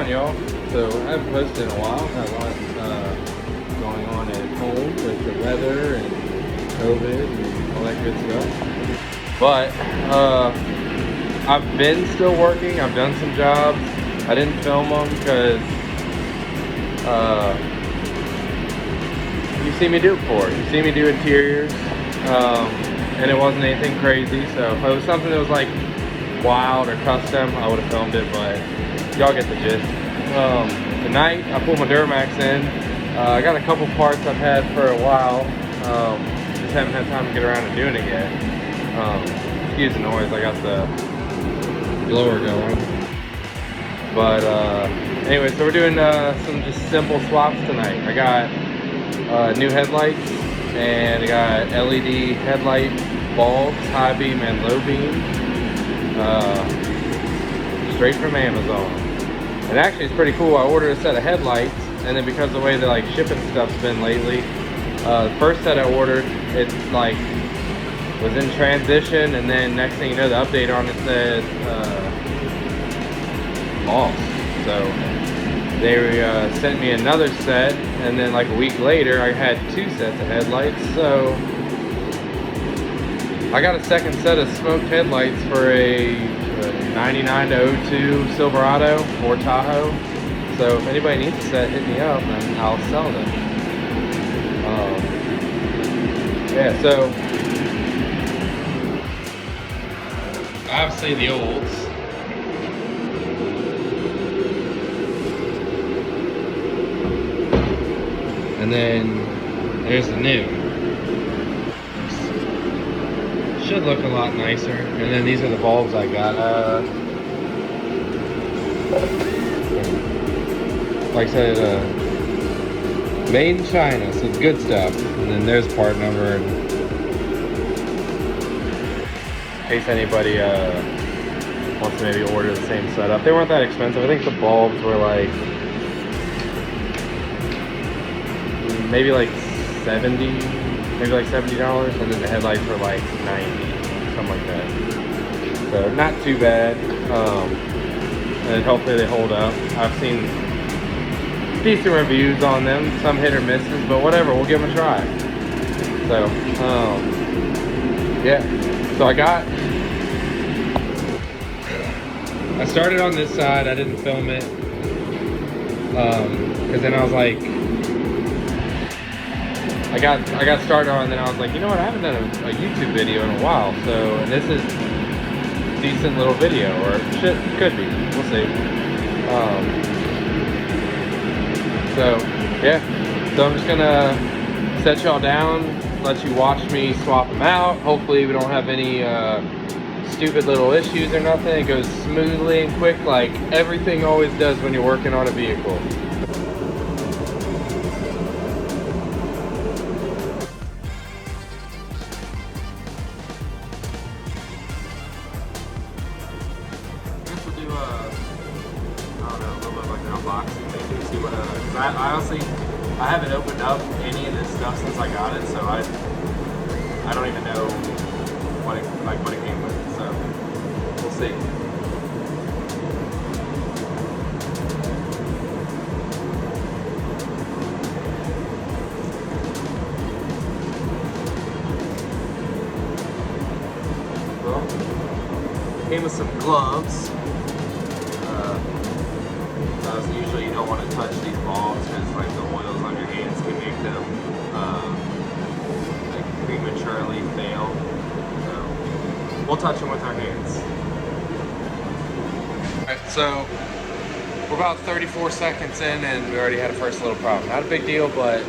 on, y'all? So I haven't posted in a while. Got a lot going on at home with the weather and COVID and all that good stuff. But I've been still working. I've done some jobs. I didn't film them because you see me do it before. You see me do interiors, and it wasn't anything crazy. So if it was something that was like wild or custom, I would have filmed it. But y'all get the gist. Tonight I pulled my Duramax in. I got a couple parts I've had for a while. Just haven't had time to get around to doing it yet. Excuse the noise. I got the blower going. But anyway, so we're doing some just simple swaps tonight. I got new headlights, and I got LED headlight bulbs, high beam and low beam, straight from Amazon. And actually, it's pretty cool. I ordered a set of headlights, and then because of the way the like shipping stuff's been lately, the first set I ordered, it like was in transition, and then next thing you know, the update on it said lost. So they sent me another set, and then like a week later I had 2 sets of headlights. So I got a second set of smoked headlights for a 99 to 02 Silverado or Tahoe. So if anybody needs a set, hit me up and I'll sell them. Yeah, so obviously the olds. And then there's the new. Should look a lot nicer. And then these are the bulbs I got. Like I said, made in China, so it's good stuff. And then there's part number. In case anybody wants to maybe order the same setup. They weren't that expensive. I think the bulbs were like maybe like $70, and then the headlights were like $90, something like that. So not too bad, and hopefully they hold up. I've seen decent reviews on them, some hit or misses, but whatever, we'll give them a try. So yeah, so I started on this side. I didn't film it because then I was like, I got started on it, and then I was like, you know what, I haven't done a YouTube video in a while, so, and this is a decent little video, or could be, we'll see. So, yeah, so I'm just gonna set y'all down, let you watch me swap them out. Hopefully we don't have any stupid little issues or nothing. It goes smoothly and quick, like everything always does when you're working on a vehicle. I honestly, I haven't opened up any of this stuff since I got it, so I don't even know what it came with. So we'll see. Well, came with some gloves. Usually you don't want to touch these bulbs because like the oils on your hands can make them like prematurely fail. So we'll touch them with our hands. Alright, so we're about 34 seconds in and we already had a first little problem. Not a big deal, but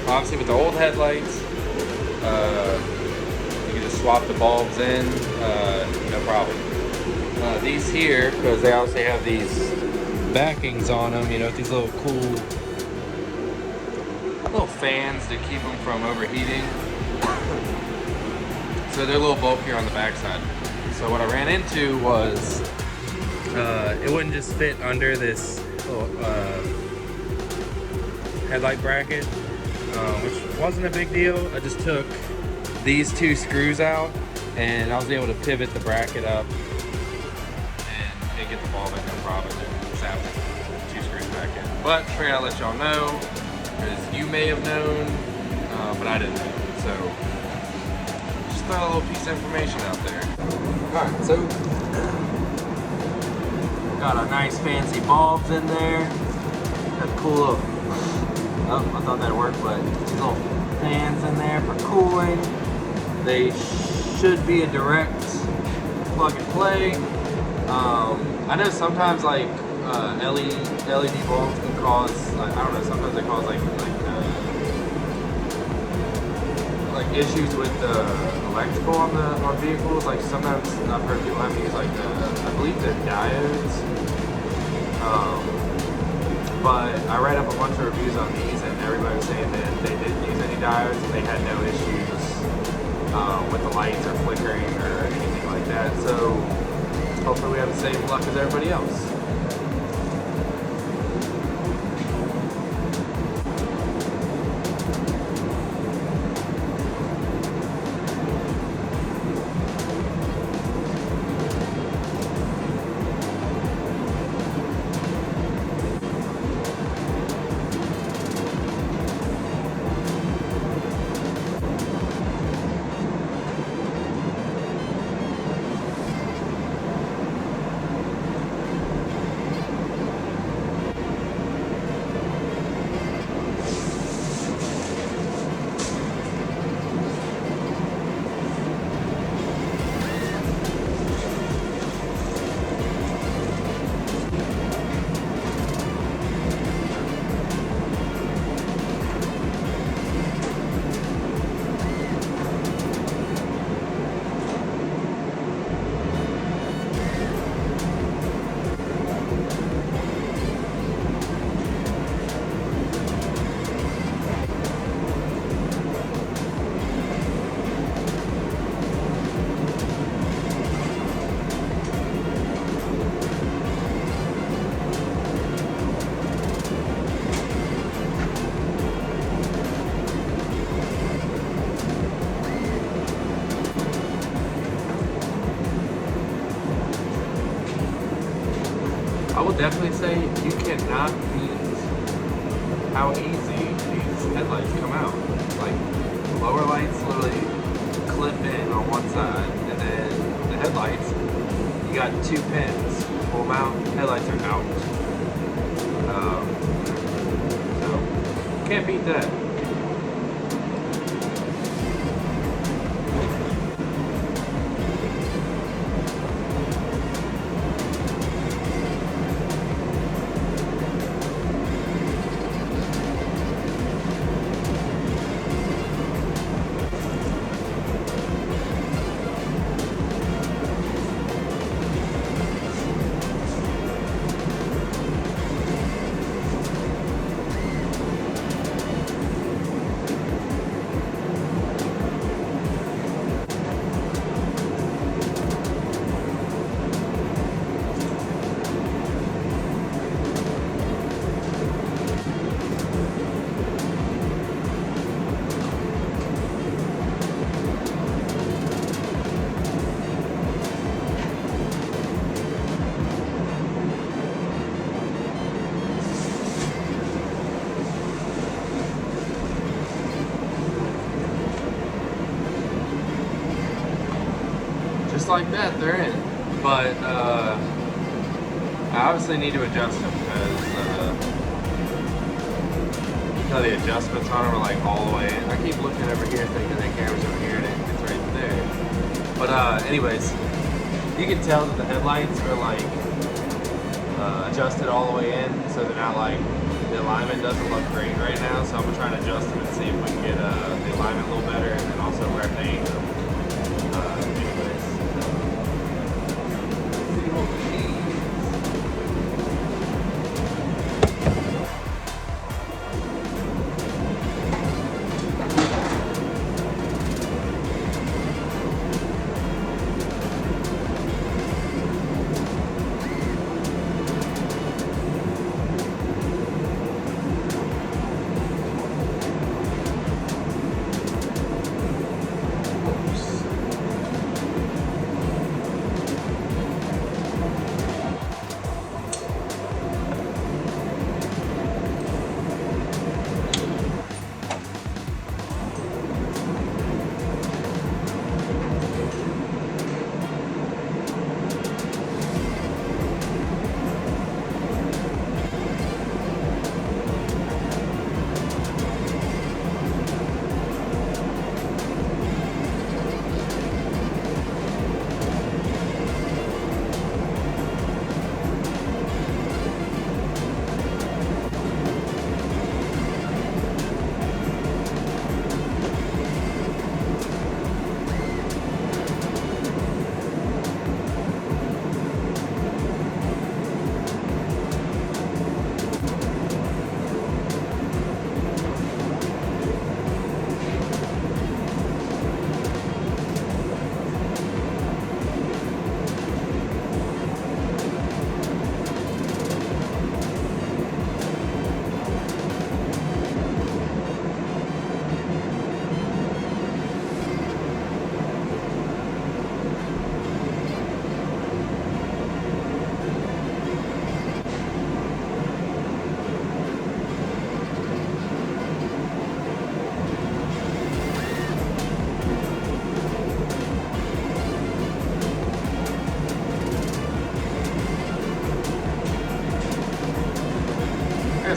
obviously with the old headlights, you can just swap the bulbs in, no problem. These here, because they obviously have these backings on them, you know, with these little cool little fans to keep them from overheating. So they're a little bulkier on the backside. So what I ran into was it wouldn't just fit under this little headlight bracket, which wasn't a big deal. I just took these 2 screws out and I was able to pivot the bracket up. didn't get the ball back, no problem. Just snapped 2 screws back in. But figured I'd let y'all know, because you may have known, but I didn't know. So just throw a little piece of information out there. All right, so got our nice fancy bulbs in there. Got a cool little, oh, I thought that'd work, but these little fans in there for cooling. They should be a direct plug and play. I know sometimes like LED bulbs can cause, like, I don't know, sometimes they cause like issues with the electrical on vehicles. Like sometimes I've heard people have to use like I believe they're diodes. But I read up a bunch of reviews on these, and everybody was saying that they didn't use any diodes and they had no issues with the lights or flickering or anything like that. So hopefully we have the same luck as everybody else. I will definitely say you cannot beat how easy these headlights come out. Like, the lower lights literally clip in on one side, and then the headlights, you got 2 pins, pull them out, headlights are out. So, can't beat that. Just like that, they're in. But I obviously need to adjust them because the adjustments on them are like all the way in. I keep looking over here thinking that camera's over here and it's right there. But anyways, you can tell that the headlights are like adjusted all the way in, so they're not like, the alignment doesn't look great right now. So I'm gonna try and adjust them and see if we can get the alignment a little better, and then also where they aim them.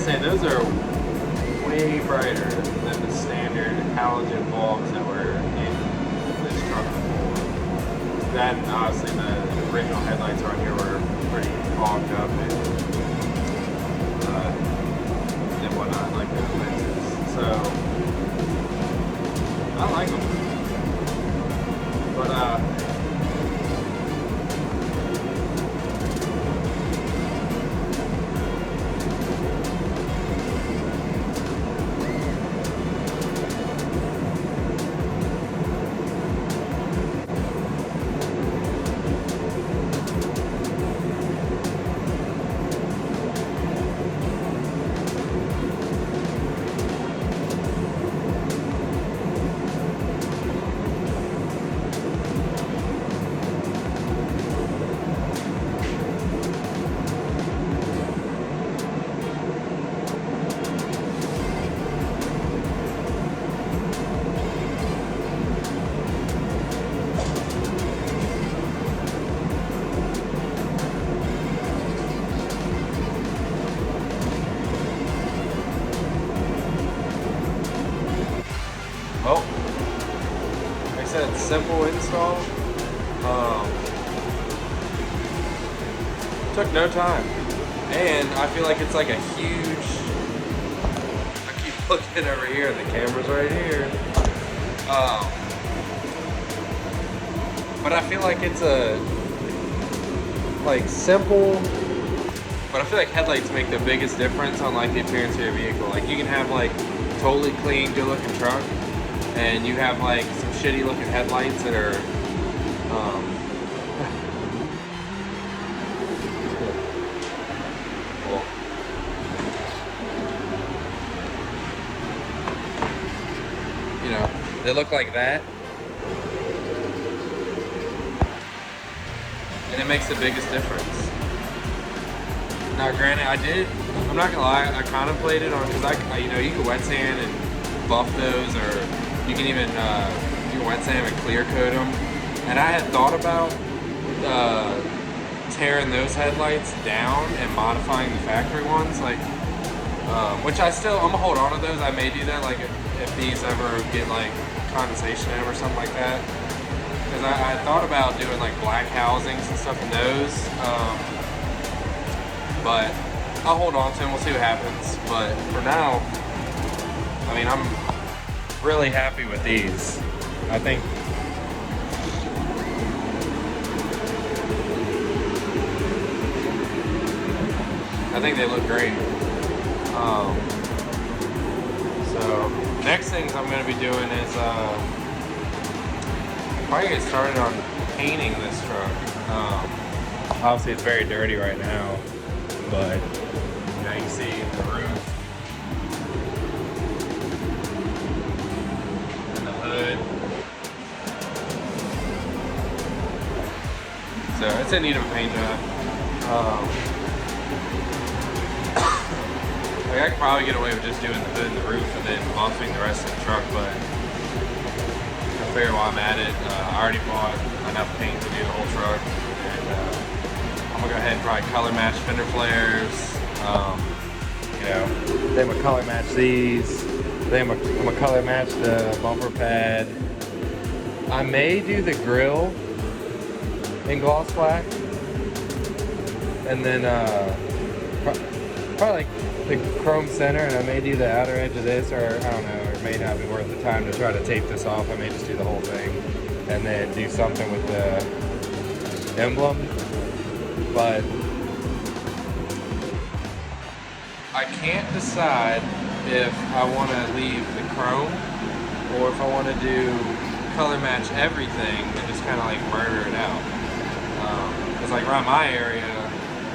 say, those are way brighter than the standard halogen bulbs that were in this truck before. That and obviously the original headlights on here were pretty fogged up and whatnot, like the lenses. So I like them. But oh, like I said, simple install. Took no time, and I feel like it's like a huge. I keep looking over here, and the camera's right here. But I feel like it's a like simple. But I feel like headlights make the biggest difference on like the appearance of your vehicle. Like you can have like totally clean, good looking truck, and you have like some shitty looking headlights that are cool. You know, they look like that, and it makes the biggest difference. Now granted, I'm not gonna lie, I contemplated on, because I you know, you can wet sand and buff those, or you can even you can wet sand and clear coat them. And I had thought about tearing those headlights down and modifying the factory ones, like which I'm gonna hold on to those. I may do that, like if these ever get like condensation in them or something like that. Because I thought about doing like black housings and stuff in those. But I'll hold on to them, we'll see what happens. But for now, I mean, I'm really happy with these. I think they look great. So next things I'm going to be doing is probably get started on painting this truck. Obviously it's very dirty right now, but you know, you can see the roof and the hood. So it's in need of a paint job. Like I could probably get away with just doing the hood and the roof and then buffing the rest of the truck, but I figure while I'm at it, I already bought enough paint to do the whole truck, and I'm gonna go ahead and probably color match fender flares. You know, then I'm gonna color match these. Then I'm gonna color match the bumper pad. I may do the grill in gloss black, and then probably like the chrome center, and I may do the outer edge of this, or I don't know, it may not be worth the time to try to tape this off. I may just do the whole thing and then do something with the emblem. But I can't decide if I want to leave the chrome or if I want to do color match everything and just kind of like murder it out. Because like around my area,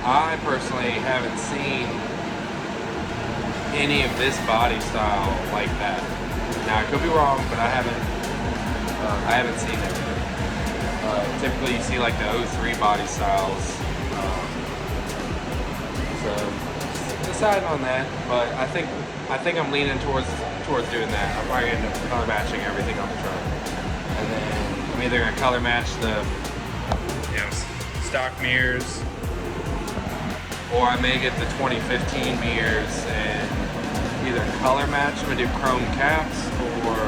I personally haven't seen any of this body style like that. Now I could be wrong, but I haven't seen it. Typically you see like the 03 body styles. So deciding on that, but I think I'm leaning towards doing that. I'll probably end up color matching everything on the truck, and then I'm either gonna color match the stock mirrors, or I may get the 2015 mirrors and either color match. I'm gonna do chrome caps or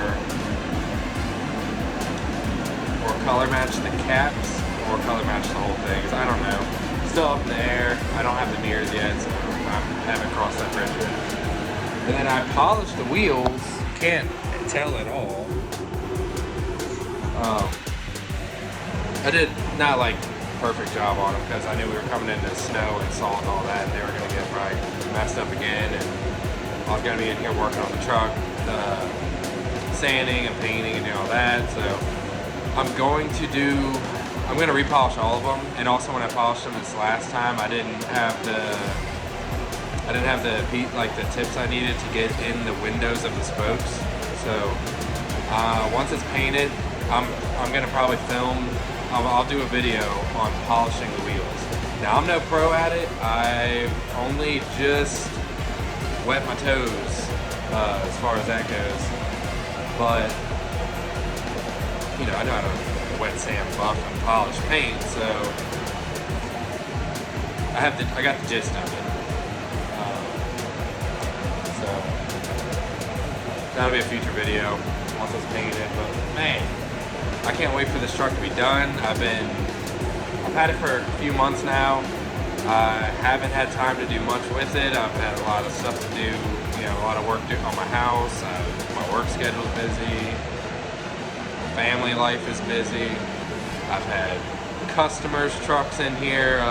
color match the caps or color match the whole thing. 'Cause I don't know. Still up in the air. I don't have the mirrors yet, so I haven't crossed that bridge yet. And then I polished the wheels. Can't tell at all. I did not like perfect job on them because I knew we were coming into snow and salt and all that, and they were going to get probably messed up again. And I was going to be in here working on the truck, sanding and painting and doing all that. So I'm going to repolish all of them. And also when I polished them this last time, I didn't have the tips I needed to get in the windows of the spokes. So once it's painted, I'm gonna probably film. I'll do a video on polishing the wheels. Now I'm no pro at it. I've only just wet my toes as far as that goes. But you know, I know how to wet sand, buff, and polish paint. So I got the gist of it. So that'll be a future video once it's painted. But man, I can't wait for this truck to be done. I've had it for a few months now. I haven't had time to do much with it. I've had a lot of stuff to do, you know, a lot of work to on my house. My work schedule's busy. Family life is busy. I've had customers' trucks in here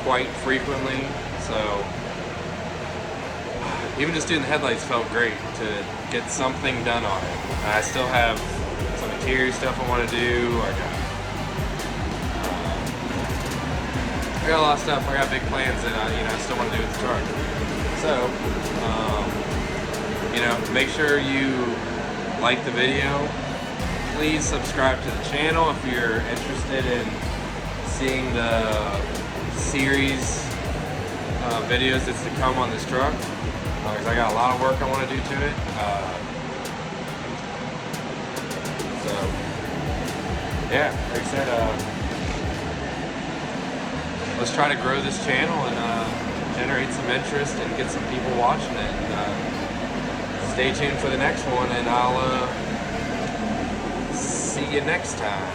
quite frequently. So even just doing the headlights felt great to get something done on it. I still have some interior stuff I want to do. I got a lot of stuff. I got big plans that I still want to do with the truck. So, make sure you like the video. Please subscribe to the channel if you're interested in seeing the series videos that's to come on this truck. Because I got a lot of work I want to do to it. So, yeah, like I said, let's try to grow this channel and generate some interest and get some people watching it. Stay tuned for the next one, and I'll see you next time.